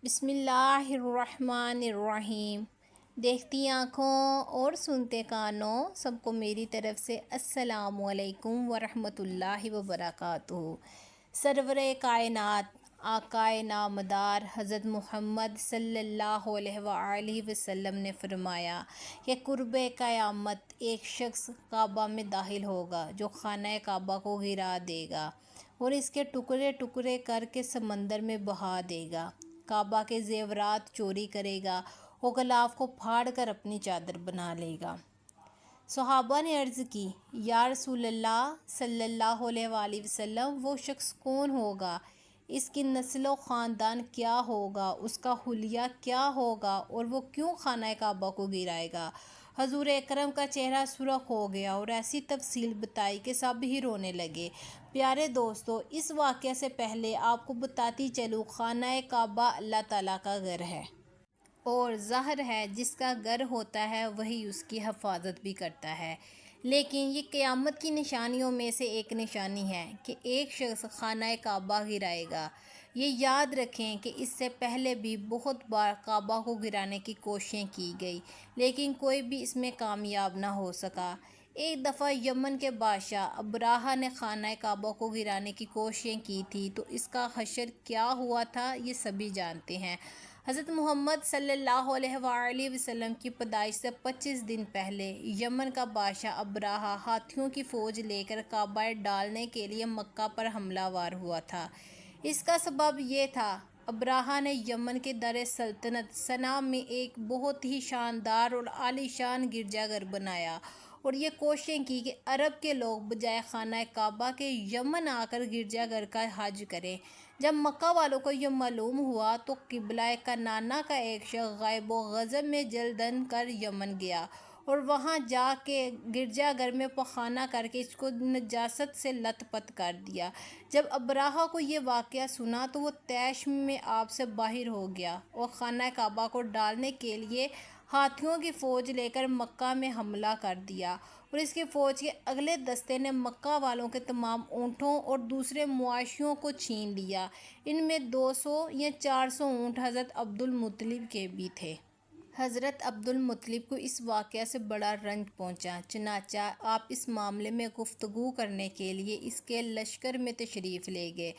بسم اللہ الرحمن الرحیم۔ دیکھتی آنکھوں اور سنتے کانوں سب کو میری طرف سے السلام علیکم ورحمۃ اللہ وبرکاتہ۔ سرور کائنات آقائے نامدار حضرت محمد صلی اللہ علیہ وآلہ وسلم نے فرمایا کہ قرب قیامت ایک شخص کعبہ میں داخل ہوگا جو خانہ کعبہ کو گرا دے گا اور اس کے ٹکڑے ٹکڑے کر کے سمندر میں بہا دے گا، کعبہ کے زیورات چوری کرے گا اور غلاف کو پھاڑ کر اپنی چادر بنا لے گا۔ صحابہ نے عرض کی، یا رسول اللہ صلی اللہ علیہ وآلہ وسلم، وہ شخص کون ہوگا؟ اس کی نسل و خاندان کیا ہوگا؟ اس کا حلیہ کیا ہوگا اور وہ کیوں خانہ کعبہ کو گرائے گا؟ حضور اکرم کا چہرہ سرخ ہو گیا اور ایسی تفصیل بتائی کہ سب ہی رونے لگے۔ پیارے دوستو، اس واقعہ سے پہلے آپ کو بتاتی چلوں، خانہ کعبہ اللہ تعالیٰ کا گھر ہے اور ظاہر ہے جس کا گھر ہوتا ہے وہی اس کی حفاظت بھی کرتا ہے، لیکن یہ قیامت کی نشانیوں میں سے ایک نشانی ہے کہ ایک شخص خانہ کعبہ گرائے گا۔ یہ یاد رکھیں کہ اس سے پہلے بھی بہت بار کعبہ کو گرانے کی کوششیں کی گئی، لیکن کوئی بھی اس میں کامیاب نہ ہو سکا۔ ایک دفعہ یمن کے بادشاہ ابرہہ نے خانہ کعبہ کو گرانے کی کوششیں کی تھی، تو اس کا حشر کیا ہوا تھا یہ سبھی جانتے ہیں۔ حضرت محمد صلی اللہ علیہ وآلہ وسلم کی پیدائش سے 25 دن پہلے یمن کا بادشاہ ابرہہ ہاتھیوں کی فوج لے کر کعبہ ڈالنے کے لیے مکہ پر حملہ ور ہوا تھا۔ اس کا سبب یہ تھا، ابرہہ نے یمن کے در سلطنت صنعا میں ایک بہت ہی شاندار اور عالی شان گرجا گھر بنایا اور یہ کوششیں کی کہ عرب کے لوگ بجائے خانہ کعبہ کے یمن آ کر گرجا گھر کا حج کریں۔ جب مکہ والوں کو یہ معلوم ہوا تو قبلہ کنعانہ کا ایک شخص غیب و غضب میں جلدن کر یمن گیا اور وہاں جا کے گرجا گھر میں پخانہ کر کے اس کو نجاست سے لت پت کر دیا۔ جب ابرہہ کو یہ واقعہ سنا تو وہ طیش میں آپ سے باہر ہو گیا اور خانہ کعبہ کو ڈالنے کے لیے ہاتھیوں کی فوج لے کر مکہ میں حملہ کر دیا اور اس کی فوج کے اگلے دستے نے مکہ والوں کے تمام اونٹوں اور دوسرے مواشیوں کو چھین لیا۔ ان میں 200 یا 400 اونٹ حضرت عبدالمطلب کے بھی تھے۔ حضرت عبدالمطلب کو اس واقعہ سے بڑا رنج پہنچا، چنانچہ آپ اس معاملے میں گفتگو کرنے کے لیے اس کے لشکر میں تشریف لے گئے۔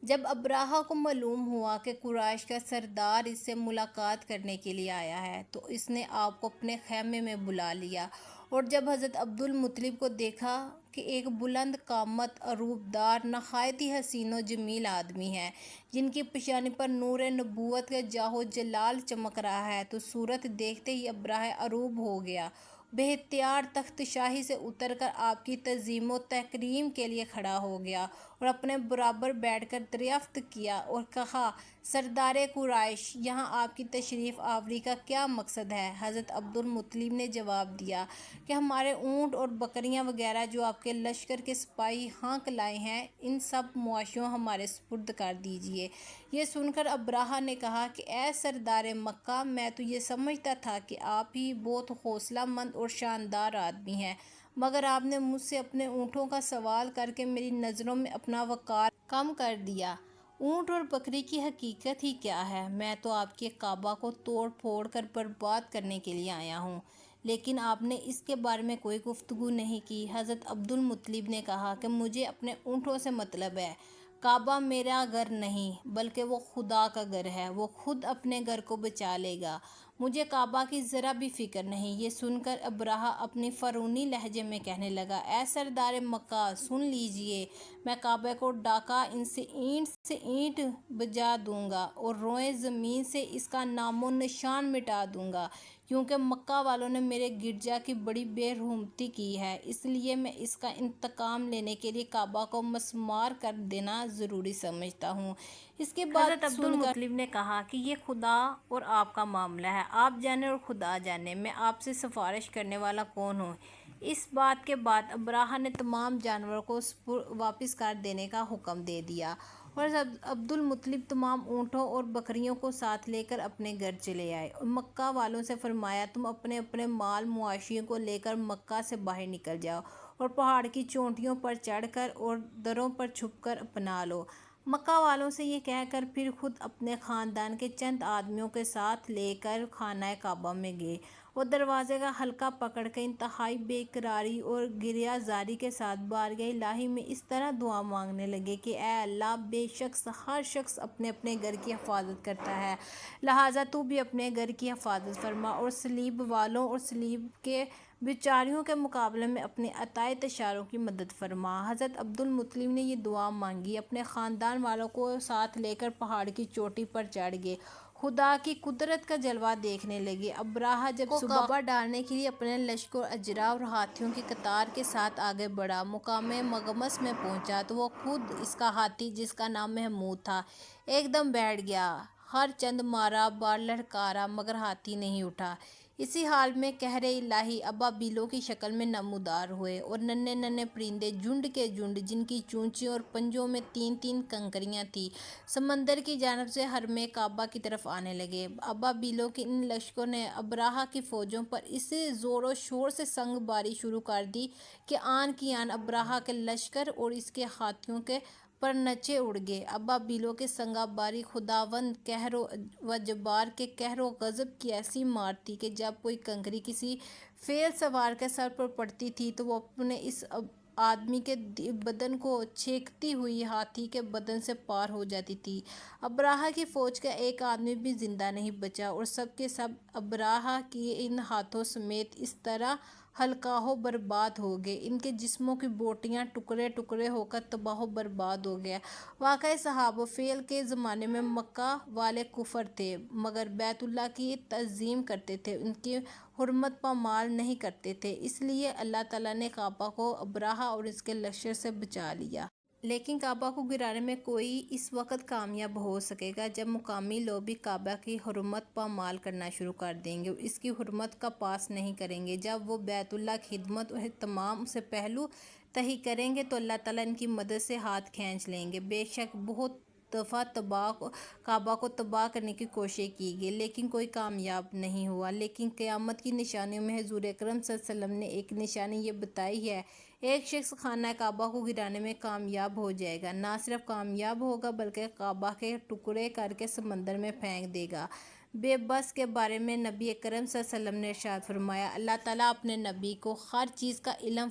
جب ابرہہ کو معلوم ہوا کہ قریش کا سردار اس سے ملاقات کرنے کے لیے آیا ہے تو اس نے آپ کو اپنے خیمے میں بلا لیا اور جب حضرت عبدالمطلب کو دیکھا کہ ایک بلند قامت، عروب دار، نہایت ہی حسین و جمیل آدمی ہے جن کی پیشانی پر نور نبوت کا جاہ و جلال چمک رہا ہے، تو صورت دیکھتے ہی ابرہہ عروب ہو گیا، بے اختیار تخت شاہی سے اتر کر آپ کی تعظیم و تکریم کے لیے کھڑا ہو گیا اور اپنے برابر بیٹھ کر دریافت کیا اور کہا، سردار قریش، یہاں آپ کی تشریف آوری کا کیا مقصد ہے؟ حضرت عبدالمطلب نے جواب دیا کہ ہمارے اونٹ اور بکریاں وغیرہ جو آپ کے لشکر کے سپاہی ہانک لائے ہیں، ان سب مواشیوں ہمارے سپرد کر دیجیے۔ یہ سن کر ابرہہ نے کہا کہ اے سردار مکہ، میں تو یہ سمجھتا تھا کہ آپ ہی بہت حوصلہ مند اور شاندار آدمی ہیں، مگر آپ نے مجھ سے اپنے اونٹوں کا سوال کر کے میری نظروں میں اپنا وقار کم کر دیا۔ اونٹ اور بکری کی حقیقت ہی کیا ہے؟ میں تو آپ کے کعبہ کو توڑ پھوڑ کر برباد کرنے کے لیے آیا ہوں، لیکن آپ نے اس کے بارے میں کوئی گفتگو نہیں کی۔ حضرت عبدالمطلب نے کہا کہ مجھے اپنے اونٹوں سے مطلب ہے، کعبہ میرا گھر نہیں بلکہ وہ خدا کا گھر ہے، وہ خود اپنے گھر کو بچا لے گا، مجھے کعبہ کی ذرا بھی فکر نہیں۔ یہ سن کر ابرہہ اپنی فرعونی لہجے میں کہنے لگا، اے سردار مکہ، سن لیجئے، میں کعبہ کو ڈاکا ان سے اینٹ بجا دوں گا اور روئے زمین سے اس کا نام و نشان مٹا دوں گا، کیونکہ مکہ والوں نے میرے گرجا کی بڑی بے رحمتی کی ہے، اس لیے میں اس کا انتقام لینے کے لیے کعبہ کو مسمار کر دینا ضروری سمجھتا ہوں۔ اس کے بعد حضرت عبدالمطلب نے کہا کہ یہ خدا اور آپ کا معاملہ ہے، آپ جانے اور خدا جانے، میں آپ سے سفارش کرنے والا کون ہوں؟ اس بات کے بعد ابرہہ نے تمام جانوروں کو واپس کر دینے کا حکم دے دیا اور عبدالمطلب تمام اونٹوں اور بکریوں کو ساتھ لے کر اپنے گھر چلے آئے اور مکہ والوں سے فرمایا، تم اپنے اپنے مال مواشیوں کو لے کر مکہ سے باہر نکل جاؤ اور پہاڑ کی چوٹیوں پر چڑھ کر اور دروں پر چھپ کر پناہ لو۔ مکہ والوں سے یہ کہہ کر پھر خود اپنے خاندان کے چند آدمیوں کے ساتھ لے کر خانہ کعبہ میں گئے۔ وہ دروازے کا حلقہ پکڑ کر انتہائی بے قراری اور گریہ زاری کے ساتھ بارگاہ الہی میں اس طرح دعا مانگنے لگے کہ اے اللہ، بے شک ہر شخص اپنے اپنے گھر کی حفاظت کرتا ہے، لہٰذا تو بھی اپنے گھر کی حفاظت فرما اور صلیب والوں اور صلیب کے بیچاریوں کے مقابلے میں اپنے عطائے تشاروں کی مدد فرما۔ حضرت عبد المطلب نے یہ دعا مانگی، اپنے خاندان والوں کو ساتھ لے کر پہاڑ کی چوٹی پر چڑھ گئے، خدا کی قدرت کا جلوہ دیکھنے لگے۔ ابراہہ جب صبح کعبہ ڈالنے کے لیے اپنے لشکر اجرا اور ہاتھیوں کی قطار کے ساتھ آگے بڑھا، مقام مغمس میں پہنچا تو وہ خود اس کا ہاتھی، جس کا نام محمود تھا، ایک دم بیٹھ گیا۔ ہر چند مارا، بار لڑکارا، مگر ہاتھی نہیں اٹھا۔ اسی حال میں قہر الہی ابابیلوں کی شکل میں نمودار ہوئے اور ننھے ننھے پرندے جھنڈ کے جھنڈ، جن کی چونچیں اور پنجوں میں تین تین کنکریاں تھیں، سمندر کی جانب سے حرم کعبہ کی طرف آنے لگے۔ ابابیلوں کے ان لشکروں نے ابراہہ کی فوجوں پر اس زور و شور سے سنگ باری شروع کر دی کہ آن کی آن ابراہہ کے لشکر اور اس کے ہاتھیوں کے پر نچے اڑ گئے۔ ابابیلوں کے سنگا باری خداوند قہر و جبار کے قہر و غضب کی ایسی مار تھی کہ جب کوئی کنکری کسی فیل سوار کے سر پر پڑتی تھی تو وہ اپنے اس آدمی کے بدن کو چھینکتی ہوئی ہاتھی کے بدن سے پار ہو جاتی تھی۔ ابراہہ کی فوج کا ایک آدمی بھی زندہ نہیں بچا اور سب کے سب ابراہہ کی ان ہاتھوں سمیت اس طرح ہلاک و برباد ہو گئے، ان کے جسموں کی بوٹیاں ٹکڑے ٹکڑے ہو کر تباہ و برباد ہو گیا۔ واقعی صحابہ فیل کے زمانے میں مکہ والے کفر تھے مگر بیت اللہ کی تعظیم کرتے تھے، ان کی حرمت پامال نہیں کرتے تھے، اس لیے اللہ تعالیٰ نے کعبہ کو ابراہہ اور اس کے لشکر سے بچا لیا۔ لیکن کعبہ کو گرانے میں کوئی اس وقت کامیاب ہو سکے گا جب مقامی لوگ بھی کعبہ کی حرمت پامال کرنا شروع کر دیں گے اور اس کی حرمت کا پاس نہیں کریں گے۔ جب وہ بیت اللہ کی خدمت اور اہتمام سے پہلو تہی کریں گے تو اللہ تعالیٰ ان کی مدد سے ہاتھ کھینچ لیں گے۔ بے شک بہت دفعہ کعبہ کو تباہ کرنے کی کوشش کی گئی لیکن کوئی کامیاب نہیں ہوا۔ لیکن قیامت کی نشانیوں میں حضور اکرم صلی اللہ علیہ وسلم نے ایک نشانی یہ بتائی ہے، ایک شخص خانہ کعبہ کو گرانے میں کامیاب ہو جائے گا، نہ صرف کامیاب ہوگا بلکہ کعبہ کے ٹکڑے کر کے سمندر میں پھینک دے گا۔ بے بس کے بارے میں نبی اکرم صلی اللہ علیہ وسلم نے ارشاد فرمایا، اللہ تعالیٰ اپنے نبی کو ہر چیز کا علم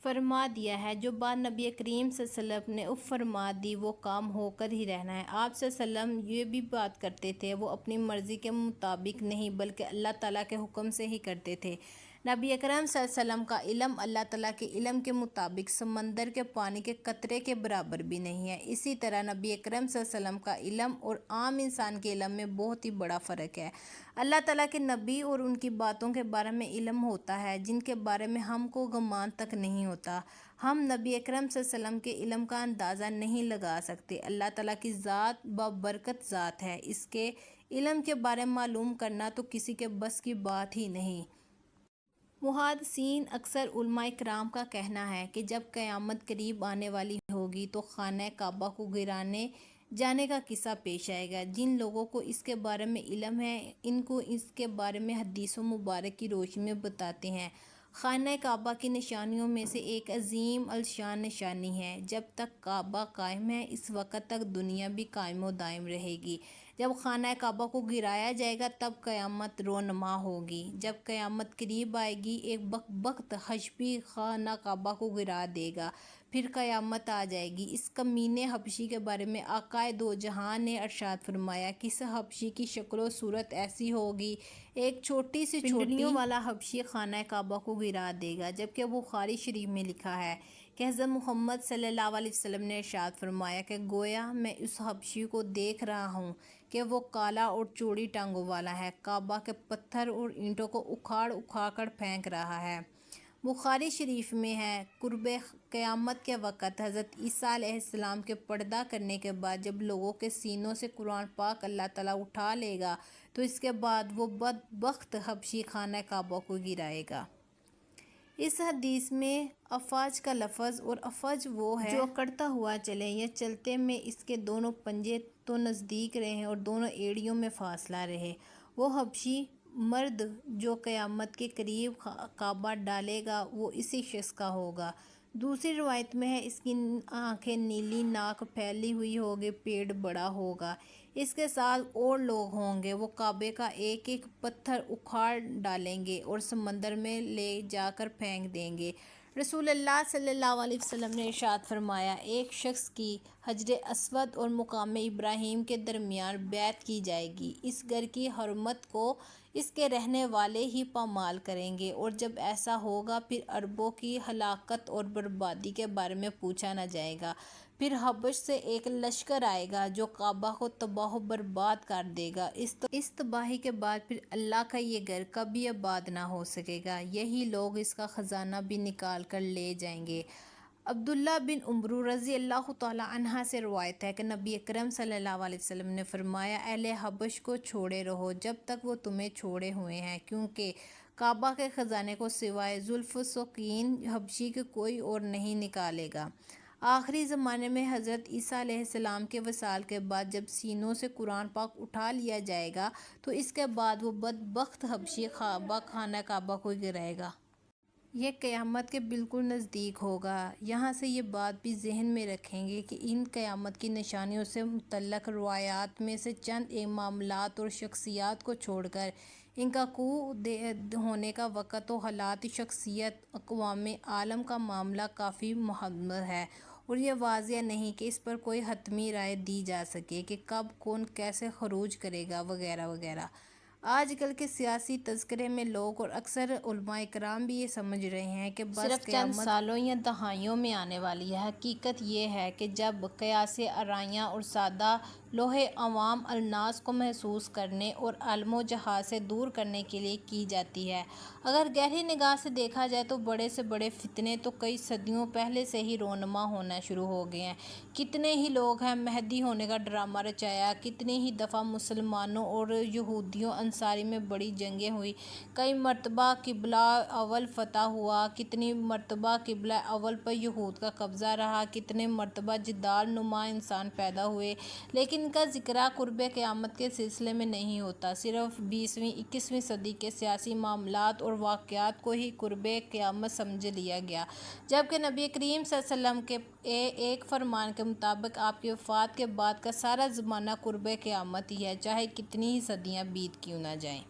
فرما دیا ہے، جو بات نبی کریم صلی اللہ علیہ وسلم نے فرما دی وہ کام ہو کر ہی رہنا ہے۔ آپ صلی اللہ علیہ وسلم یہ بھی بات کرتے تھے، وہ اپنی مرضی کے مطابق نہیں بلکہ اللہ تعالیٰ کے حکم سے ہی کرتے تھے۔ نبی اکرم صلی اللہ علیہ وسلم کا علم اللہ تعالیٰ کے علم کے مطابق سمندر کے پانی کے قطرے کے برابر بھی نہیں ہے۔ اسی طرح نبی اکرم صلی اللہ علیہ وسلم کا علم اور عام انسان کے علم میں بہت ہی بڑا فرق ہے۔ اللہ تعالیٰ کے نبی اور ان کی باتوں کے بارے میں علم ہوتا ہے جن کے بارے میں ہم کو گمان تک نہیں ہوتا۔ ہم نبی اکرم صلی اللہ علیہ وسلم کے علم کا اندازہ نہیں لگا سکتے۔ اللہ تعالیٰ کی ذات بابرکت ذات ہے، اس کے علم کے بارے میں معلوم کرنا تو کسی کے بس کی بات ہی نہیں۔ محدثین اکثر علماء کرام کا کہنا ہے کہ جب قیامت قریب آنے والی ہوگی تو خانہ کعبہ کو گرانے جانے کا قصہ پیش آئے گا۔ جن لوگوں کو اس کے بارے میں علم ہے ان کو اس کے بارے میں حدیث مبارک کی روشنی میں بتاتے ہیں۔ خانہ کعبہ کی نشانیوں میں سے ایک عظیم الشان نشانی ہے، جب تک کعبہ قائم ہے اس وقت تک دنیا بھی قائم و دائم رہے گی۔ جب خانہ کعبہ کو گرایا جائے گا تب قیامت رونما ہوگی۔ جب قیامت قریب آئے گی ایک بدبخت حبشی خانہ کعبہ کو گرا دے گا، پھر قیامت آ جائے گی۔ اس کمینے حبشی کے بارے میں آقائے دو جہاں نے ارشاد فرمایا، کس حبشی کی شکل و صورت ایسی ہوگی، ایک چھوٹی سی پنڈلیوں والا حبشی خانہ کعبہ کو گرا دے گا۔ جبکہ بخاری شریف میں لکھا ہے کہ حضرت محمد صلی اللہ علیہ وسلم نے ارشاد فرمایا کہ گویا میں اس حبشی کو دیکھ رہا ہوں کہ وہ کالا اور چوڑی ٹانگوں والا ہے، کعبہ کے پتھر اور اینٹوں کو اکھاڑ اکھاڑ کر پھینک رہا ہے۔ بخاری شریف میں ہے، قرب قیامت کے وقت حضرت عیسیٰ علیہ السلام کے پردہ کرنے کے بعد جب لوگوں کے سینوں سے قرآن پاک اللہ تعالیٰ اٹھا لے گا تو اس کے بعد وہ بدبخت حبشی خانہ کعبہ کو گرائے گا۔ اس حدیث میں افواج کا لفظ اور افج وہ ہے جو اکڑتا ہوا چلے یا چلتے میں اس کے دونوں پنجے تو نزدیک رہیں اور دونوں ایڑیوں میں فاصلہ رہے۔ وہ حبشی مرد جو قیامت کے قریب کعبہ ڈالے گا وہ اسی شخص کا ہوگا دوسری روایت میں ہے اس کی آنکھیں نیلی، ناک پھیلی ہوئی ہوگی، پیٹ بڑا ہوگا، اس کے ساتھ اور لوگ ہوں گے، وہ کعبے کا ایک ایک پتھر اکھاڑ ڈالیں گے اور سمندر میں لے جا کر پھینک دیں گے۔ رسول اللہ صلی اللہ علیہ وسلم نے ارشاد فرمایا، ایک شخص کی حجر اسود اور مقام ابراہیم کے درمیان بیعت کی جائے گی، اس گھر کی حرمت کو اس کے رہنے والے ہی پامال کریں گے، اور جب ایسا ہوگا پھر عربوں کی ہلاکت اور بربادی کے بارے میں پوچھا نہ جائے گا۔ پھر حبش سے ایک لشکر آئے گا جو کعبہ کو تباہ و برباد کر دے گا، اس تباہی کے بعد پھر اللہ کا یہ گھر کبھی آباد نہ ہو سکے گا، یہی لوگ اس کا خزانہ بھی نکال کر لے جائیں گے۔ عبداللہ بن عمرو رضی اللہ تعالی عنہ سے روایت ہے کہ نبی اکرم صلی اللہ علیہ وسلم نے فرمایا، اہل حبش کو چھوڑے رہو جب تک وہ تمہیں چھوڑے ہوئے ہیں، کیونکہ کعبہ کے خزانے کو سوائے ذوالفقارین حبشی کے کوئی اور نہیں نکالے گا۔ آخری زمانے میں حضرت عیسیٰ علیہ السلام کے وصال کے بعد جب سینوں سے قرآن پاک اٹھا لیا جائے گا تو اس کے بعد وہ بدبخت حبشی خانہ کعبہ کو گرائے گا۔ یہ قیامت کے بالکل نزدیک ہوگا۔ یہاں سے یہ بات بھی ذہن میں رکھیں گے کہ ان قیامت کی نشانیوں سے متعلق روایات میں سے چند معاملات اور شخصیات کو چھوڑ کر ان کا ہونے کا وقت و حالات شخصیت اقوام عالم کا معاملہ کافی مبہم ہے، اور یہ واضح نہیں کہ اس پر کوئی حتمی رائے دی جا سکے کہ کب کون کیسے خروج کرے گا وغیرہ وغیرہ۔ آج کل کے سیاسی تذکرے میں لوگ اور اکثر علماء کرام بھی یہ سمجھ رہے ہیں کہ بس صرف چند سالوں یا دہائیوں میں آنے والی ہے۔ حقیقت یہ ہے کہ جب قیاس آرائیاں اور سادہ لوح عوام الناس کو محسوس کرنے اور علم و جہاد سے دور کرنے کے لیے کی جاتی ہے۔ اگر گہری نگاہ سے دیکھا جائے تو بڑے سے بڑے فتنے تو کئی صدیوں پہلے سے ہی رونما ہونا شروع ہو گئے ہیں۔ کتنے ہی لوگ ہیں مہدی ہونے کا ڈرامہ رچایا، کتنی ہی دفعہ مسلمانوں اور یہودیوں انصاری میں بڑی جنگیں ہوئی، کئی مرتبہ قبلہ اول فتح ہوا، کتنی مرتبہ قبلہ اول پر یہود کا قبضہ رہا، کتنے مرتبہ جدال نما انسان پیدا ہوئے، لیکن ان کا ذکر قرب قیامت کے سلسلے میں نہیں ہوتا۔ صرف 20ویں 21ویں صدی کے سیاسی معاملات اور واقعات کو ہی قرب قیامت سمجھ لیا گیا، جبکہ نبی کریم صلی اللہ علیہ وسلم کے ایک فرمان کے مطابق آپ کی وفات کے بعد کا سارا زمانہ قرب قیامت ہی ہے، چاہے کتنی ہی صدیاں بیت کیوں نہ جائیں۔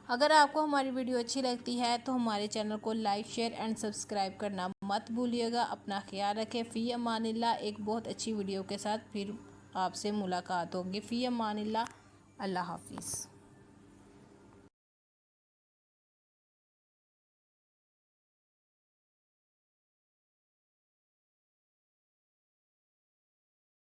اگر آپ کو ہماری ویڈیو اچھی لگتی ہے تو ہمارے چینل کو لائک، شیئر اینڈ سبسکرائب کرنا مت بھولیے گا۔ اپنا خیال رکھیں۔ فی امان اللہ۔ ایک بہت اچھی ویڈیو کے ساتھ پھر آپ سے ملاقات ہوگی۔ فی امان اللہ۔ اللہ حافظ۔